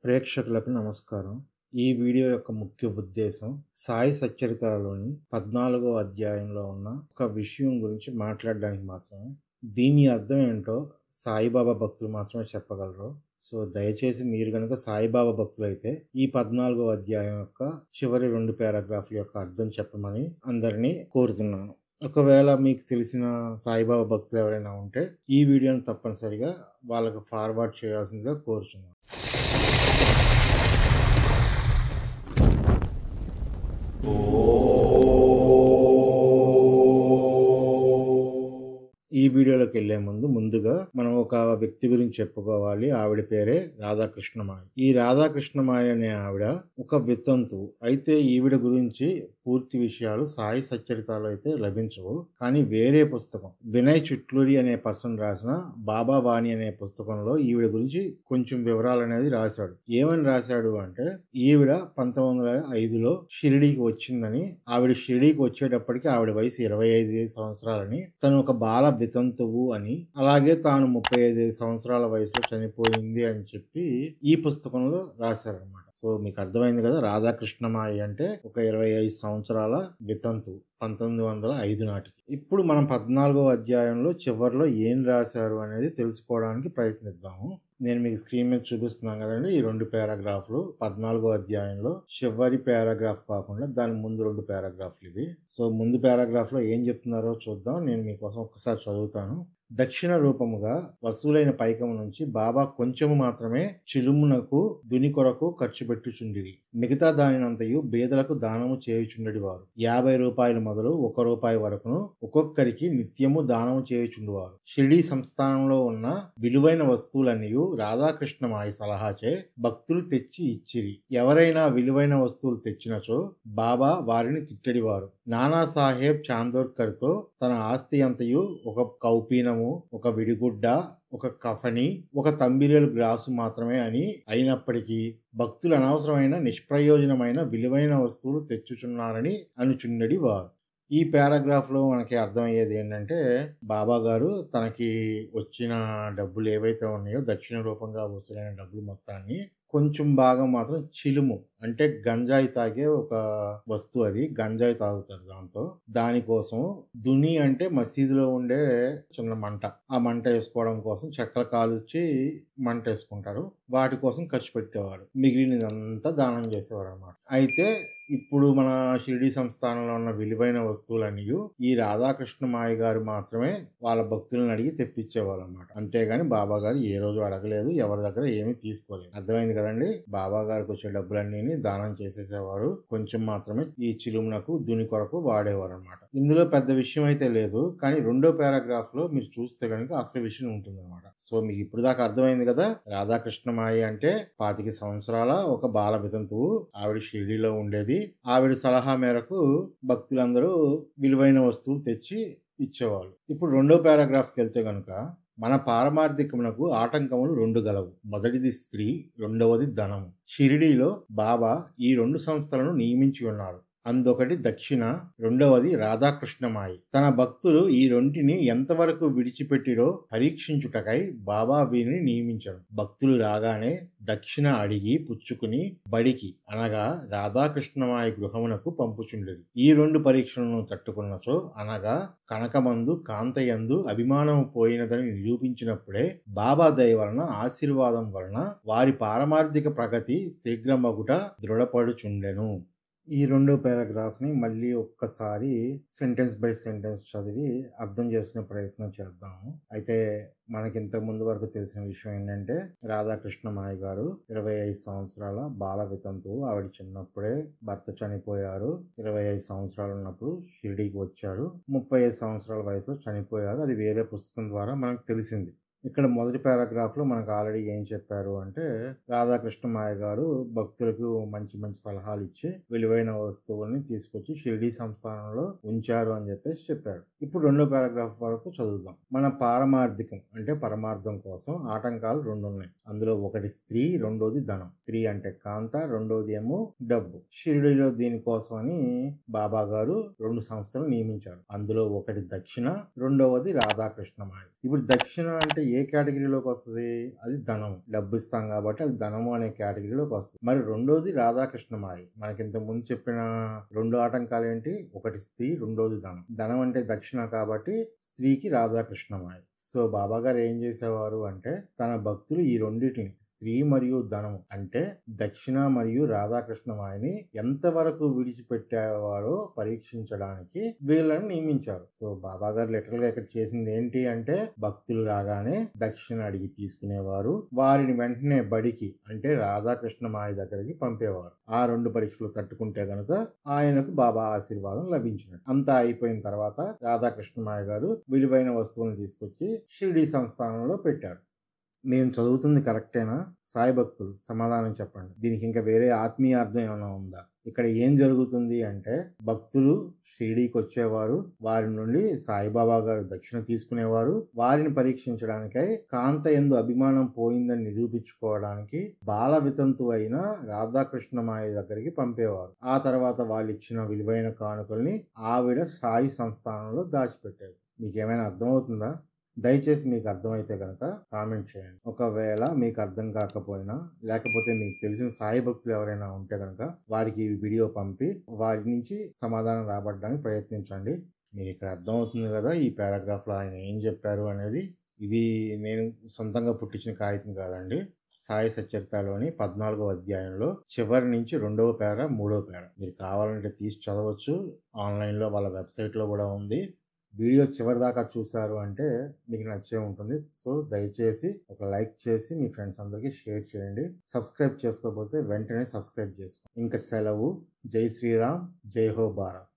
ప్రేక్షకులకు నమస్కారం. ఈ వీడియో యొక్క ముఖ్య ఉద్దేశం సాయి సచ్చరితలోని 14వ అధ్యాయంలో ఉన్న ఒక విషయం గురించి మాట్లాడడానికి మాత్రమే. దీని అర్థం ఏంటో సాయిబాబా భక్తులు మాత్రమే చెప్పగలరు. సో దయచేసి మీరు కనుక సాయిబాబా భక్తులైతే ఈ 14వ అధ్యాయం యొక్క చివరి 2 పారాగ్రాఫ్ల యొక్క అర్థం చెప్పమని అందరినీ కోరుతున్నాను. ఒకవేళ మీకు తెలిసిన సాయిబాబా భక్తులు ఎవరైనా ఉంటే ఈ వీడియోని తప్పనిసరిగా వాళ్ళకు ఫార్వర్డ్ చేయాల్సిందిగా కోరుచున్నాను. ఈ వీడియోలోకి వెళ్లే ముందుగా మనం ఒక వ్యక్తి గురించి చెప్పుకోవాలి. ఆవిడ పేరే రాధాకృష్ణమాయ. ఈ రాధాకృష్ణమాయ అనే ఆవిడ ఒక వితంతు. అయితే ఈవిడ గురించి పూర్తి విషయాలు సాయి సచ్చరితాలు అయితే లభించవు. కానీ వేరే పుస్తకం వినయ్ చిట్లూరి అనే పర్సన్ రాసిన బాబా వాణి అనే పుస్తకంలో ఈవిడ గురించి కొంచెం వివరాలు అనేది రాశాడు. ఏమని రాశాడు అంటే, ఈవిడ 1905లో షిరిడీకి వచ్చిందని, ఆవిడ షిరిడీకి వచ్చేటప్పటికి ఆవిడ వయసు 25 సంవత్సరాలని, తను ఒక బాల వితంతువు అని, అలాగే తాను 35 సంవత్సరాల వయసులో చనిపోయింది అని చెప్పి ఈ పుస్తకంలో రాశారనమాట. సో మీకు అర్థమైంది కదా, రాధాకృష్ణమాయి అంటే ఒక 25 సంవత్సరాల వితంతు 1905 నాటికి. ఇప్పుడు మనం 14వ అధ్యాయంలో చివరిలో ఏం రాశారు అనేది తెలుసుకోవడానికి ప్రయత్నిద్దాము. నేను మీకు స్క్రీన్ మీద చూపిస్తున్నాను కదండి, ఈ 2 పారాగ్రాఫ్లు 14వ అధ్యాయంలో చివరి పారాగ్రాఫ్ కాకుండా దాని ముందు 2 పారాగ్రాఫ్లు ఇవి. సో ముందు పారాగ్రాఫ్ లో ఏం చెప్తున్నారో చూద్దాం. నేను మీకోసం ఒక్కసారి చదువుతాను. దక్షిణ రూపముగా వసూలైన పైకం నుంచి బాబా కొంచెము మాత్రమే చిలుమునకు దుని కొరకు ఖర్చు పెట్టుచుండిరి. మిగతా దానినంతయు బేదలకు దానము చేయుచుండెడి వారు. 50 రూపాయలు మొదలు 1 రూపాయి వరకును ఒక్కొక్కరికి నిత్యము దానము చేయుచుండువారు. షిరిడీ సంస్థానంలో ఉన్న విలువైన వస్తువులన్నీ రాధాకృష్ణమాయి సలహాచే భక్తులు తెచ్చి ఇచ్చిరి. ఎవరైనా విలువైన వస్తువులు తెచ్చినచో బాబా వారిని తిట్టడివారు. నానాసాహెబ్ చాందోర్కర్ తో తన ఆస్తి అంతయు ఒక కౌపీనము, ఒక విడిగుడ్డ, ఒక కఫని, ఒక తంబిరేలు గ్లాసు మాత్రమే అని అయినప్పటికీ భక్తులు అనవసరమైన నిష్ప్రయోజనమైన విలువైన వస్తువులు తెచ్చుచున్నారని అనుచుండడి వారు. ఈ పారాగ్రాఫ్ లో మనకి అర్థమయ్యేది ఏంటంటే, బాబా గారు తనకి వచ్చిన డబ్బులు ఏవైతే ఉన్నాయో దక్షిణ రూపంగా వసూలైన డబ్బులు మొత్తాన్ని కొంచెం భాగం మాత్రం చిలుము అంటే గంజాయి తాగే ఒక వస్తువు, అది గంజాయి తాగుతారు దాంతో. దానికోసం దుని అంటే మసీదులో ఉండే చిన్న మంట, ఆ మంట వేసుకోవడం కోసం చెక్కలు కాల్చి మంట వేసుకుంటారు, వాటి కోసం ఖర్చు పెట్టేవారు. మిగిలినదంతా దానం చేసేవారు అనమాట. అయితే ఇప్పుడు మన షిరిడీ సంస్థానంలో ఉన్న విలువైన వస్తువులన్నీ ఈ రాధాకృష్ణమాయి గారు మాత్రమే వాళ్ళ భక్తులను అడిగి తెప్పించేవాళ్ళు అనమాట. అంతేగాని బాబా గారు ఏ రోజు అడగలేదు, ఎవరి దగ్గర ఏమీ తీసుకోలేదు. అర్థమైంది కదండి. బాబా గారికి వచ్చే డబ్బులన్నీ దానం చేసేసేవారు, కొంచెం మాత్రమే ఈ చిలుమునకు దుని కొరకు వాడేవారు అనమాట. ఇందులో పెద్ద విషయం అయితే లేదు, కానీ 2వ పారాగ్రాఫ్ లో మీరు చూస్తే కనుక అసలు విషయం ఉంటుంది అనమాట. సో మీకు ఇప్పుడు దాకా అర్థమైంది కదా, రాధాకృష్ణమాయి అంటే 25 సంవత్సరాల ఒక బాల వితంతువు. ఆవిడ షిరిడీలో ఉండేది. ఆవిడ సలహా మేరకు భక్తులందరూ విలువైన వస్తువులు తెచ్చి ఇచ్చేవాళ్ళు. ఇప్పుడు 2వ పారాగ్రాఫ్కి వెళ్తే గనుక, మన పారమార్థికమునకు ఆటంకములు 2 గలవు. మొదటిది స్త్రీ, రెండవది ధనము. షిరిడీలో బాబా ఈ 2 సంస్థలను నియమించి ఉన్నారు. అందొకటి దక్షిణ, రెండవది రాధాకృష్ణమాయి. తన భక్తులు ఈ రెంటిని ఎంతవరకు విడిచిపెట్టిరో పరీక్షించుటకై బాబా వీరిని నియమించాడు. భక్తులు రాగానే దక్షిణ అడిగి పుచ్చుకుని బడికి అనగా రాధాకృష్ణమాయి గృహమునకు పంపుచుండెడు. ఈ 2 పరీక్షలను తట్టుకున్నచో అనగా కనకమందు కాంతయందు అభిమానము పోయినదని నిరూపించినప్పుడే బాబా దయ వలన ఆశీర్వాదం వలన వారి పారమార్థిక ప్రగతి శీఘ్రమగుట దృఢపడుచుండెను. ఈ 2వ పారాగ్రాఫ్ ని మళ్ళీ ఒక్కసారి సెంటెన్స్ బై సెంటెన్స్ చదివి అర్థం చేసుకునే ప్రయత్నం చేద్దాము. అయితే మనకి ఇంతకు ముందు వరకు తెలిసిన విషయం ఏంటంటే, రాధాకృష్ణమాయి గారు 25 సంవత్సరాల బాల వితంతువు. ఆవిడ చిన్నప్పుడే భర్త చనిపోయారు. 25 సంవత్సరాలు ఉన్నప్పుడు షిరిడీకి వచ్చారు. 35 సంవత్సరాల వయసులో చనిపోయారు. అది వేరే పుస్తకం ద్వారా మనకు తెలిసింది. ఇక్కడ మొదటి పారాగ్రాఫ్ లో మనకు ఆల్రెడీ ఏం చెప్పారు అంటే, రాధాకృష్ణమాయ గారు భక్తులకు మంచి మంచి సలహాలు ఇచ్చి విలువైన వస్తువుల్ని తీసుకొచ్చి షిరిడీ సంస్థానంలో ఉంచారు అని చెప్పేసి చెప్పారు. ఇప్పుడు 2వ పారాగ్రాఫ్ వరకు చదువుదాం. మన పారమార్థికం అంటే పరమార్థం కోసం ఆటంకాలు 2 ఉన్నాయి. అందులో ఒకటి స్త్రీ, రెండోది ధనం. స్త్రీ అంటే కాంత, రెండోది ఏమో డబ్బు. షిరిడీలో దీనికోసం అని బాబా గారు 2 సంస్థలు నియమించారు. అందులో ఒకటి దక్షిణ, రెండవది రాధాకృష్ణమాయ. ఇప్పుడు దక్షిణ అంటే ఏ కేటగిరీలోకి వస్తుంది? అది ధనం. డబ్బు ఇస్తాం కాబట్టి అది ధనము అనే కేటగిరీలోకి వస్తుంది. మరి రెండోది రాధాకృష్ణమాయ. మనకి ఇంత ముందు చెప్పిన 2 ఆటంకాలు ఏంటి? ఒకటి స్త్రీ, రెండోది ధనం. ధనం అంటే దక్షిణ కాబట్టి స్త్రీకి రాధాకృష్ణమాయ. సో బాబా గారు ఏం చేసేవారు అంటే తన భక్తులు ఈ రెండింటిని స్త్రీ మరియు ధనం అంటే దక్షిణ మరియు రాధాకృష్ణమాయని ఎంతవరకు విడిచిపెట్టేవారో పరీక్షించడానికి వీళ్ళని నియమించారు. సో బాబా గారు లిటరల్ గా ఇక్కడ చేసింది ఏంటి అంటే భక్తులు రాగానే దక్షిణ అడిగి తీసుకునేవారు, వారిని వెంటనే బడికి అంటే రాధాకృష్ణమాయ దగ్గరికి పంపేవారు. ఆ 2 పరీక్షలు తట్టుకుంటే గనుక ఆయనకు బాబా ఆశీర్వాదం లభించినట్టు. అంతా అయిపోయిన తర్వాత రాధాకృష్ణమాయ గారు విలువైన వస్తువులను తీసుకొచ్చి షిరిడి సంస్థానంలో పెట్టారు. మేము చదువుతుంది కరెక్టేనా? సాయి భక్తులు సమాధానం చెప్పండి. దీనికి ఇంకా వేరే ఆత్మీయ అర్థం ఏమైనా ఉందా? ఇక్కడ ఏం జరుగుతుంది అంటే భక్తులు షిరిడీకి వచ్చేవారు, వారి నుండి సాయిబాబా గారు దక్షిణ తీసుకునేవారు, వారిని పరీక్షించడానికై కాంత యందు అభిమానం పోయిందని నిరూపించుకోవడానికి బాల వితంతు అయిన రాధాకృష్ణమాయ దగ్గరికి పంపేవారు. ఆ తర్వాత వాళ్ళు ఇచ్చిన విలువైన కానుకల్ని ఆవిడ సాయి సంస్థానంలో దాచిపెట్టారు. మీకేమైనా అర్థమవుతుందా? దయచేసి మీకు అర్థమైతే కనుక కామెంట్ చేయండి. ఒకవేళ మీకు అర్థం కాకపోయినా లేకపోతే మీకు తెలిసిన సాయి భక్తులు ఎవరైనా ఉంటే కనుక వారికి ఈ వీడియో పంపి వారి నుంచి సమాధానం రాబట్టడానికి ప్రయత్నించండి. మీకు ఇక్కడ అర్థమవుతుంది కదా ఈ పారాగ్రాఫ్ లో ఆయన ఏం చెప్పారు అనేది. ఇది నేను సొంతంగా పుట్టించిన కాగితం కాదండి. సాయి సచ్చరితలోని 14వ అధ్యాయంలో చివరి నుంచి 2వ పేర 3వ పేర మీరు కావాలంటే తీసి చదవచ్చు. ఆన్లైన్ లో వాళ్ళ వెబ్సైట్ లో కూడా ఉంది. వీడియో చివరి దాకా చూసారు అంటే మీకు నచ్చే ఉంటుంది. సో దయచేసి ఒక లైక్ చేసి మీ ఫ్రెండ్స్ అందరికీ షేర్ చేయండి. సబ్స్క్రైబ్ చేసుకోకపోతే వెంటనే సబ్స్క్రైబ్ చేసుకోండి. ఇంకా సెలవు. జై శ్రీరామ్, జై హో భారత్.